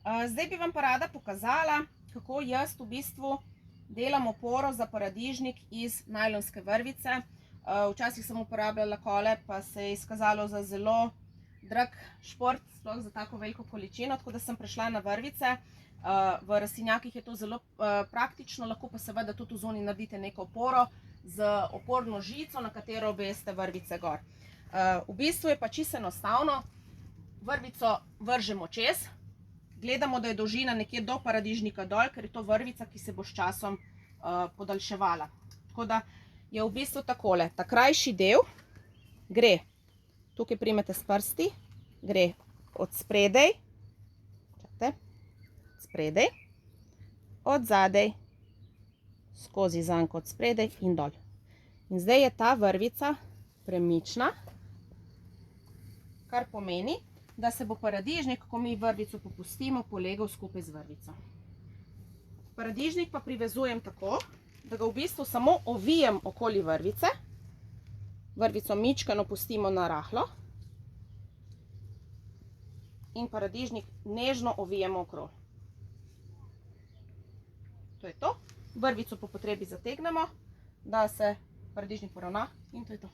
Zdaj bi vam pa rada pokazala, kako jaz v bistvu delam oporo za paradižnik iz najlonske vrvice. Včasih sem uporabljala kole, pa se je izkazalo za zelo drag šport, sploh za tako veliko količino, tako da sem prešla na vrvice. V rastlinjakih je to zelo praktično, lahko pa seveda tudi v zoni naredite neko oporo z oporno žico, na katero obesite vrvice gor. V bistvu je pa čisto enostavno, vrvico vržemo čez, gledamo, da je dolžina nekje do paradižnika dol, ker je to vrvica, ki se bo s časom podaljševala. Tako da je v bistvu takole, ta krajši del gre, tukaj primete s prsti, gre od spredaj, od zadaj, skozi zanko od spredaj in dol. In zdaj je ta vrvica premična, kar pomeni, da se bo paradižnik, ko mi vrvico popustimo, polegal skupaj z vrvico. Paradižnik pa privezujem tako, da ga v bistvu samo ovijem okoli vrvice, vrvico mičkano pustimo na rahlo in paradižnik nežno ovijemo okrog. To je to. Vrvico po potrebi zategnemo, da se paradižnik poravna in to je to.